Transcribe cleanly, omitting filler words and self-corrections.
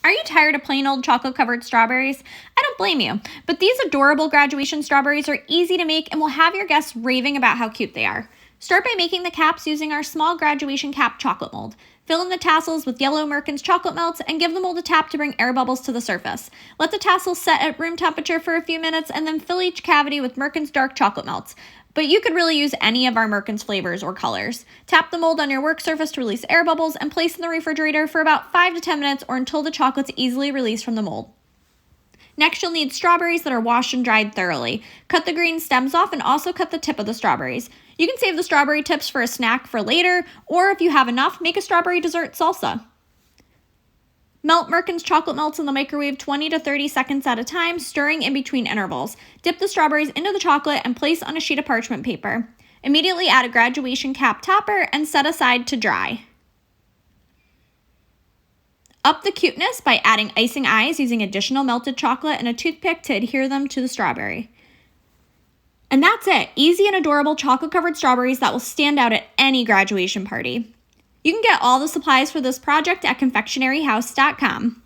Are you tired of plain old chocolate-covered strawberries? I don't blame you, but these adorable graduation strawberries are easy to make and will have your guests raving about how cute they are. Start by making the caps using our small graduation cap chocolate mold. Fill in the tassels with yellow Merckens chocolate melts and give the mold a tap to bring air bubbles to the surface. Let the tassels set at room temperature for a few minutes and then fill each cavity with Merckens dark chocolate melts. But you could really use any of our Merckens flavors or colors. Tap the mold on your work surface to release air bubbles and place in the refrigerator for about 5 to 10 minutes or until the chocolate's easily released from the mold. Next, you'll need strawberries that are washed and dried thoroughly. Cut the green stems off and also cut the tip of the strawberries. You can save the strawberry tips for a snack for later, or if you have enough, make a strawberry dessert salsa. Melt Merckens chocolate melts in the microwave 20 to 30 seconds at a time, stirring in between intervals. Dip the strawberries into the chocolate and place on a sheet of parchment paper. Immediately add a graduation cap topper and set aside to dry. Up the cuteness by adding icing eyes using additional melted chocolate and a toothpick to adhere them to the strawberry. And that's it. Easy and adorable chocolate-covered strawberries that will stand out at any graduation party. You can get all the supplies for this project at confectioneryhouse.com.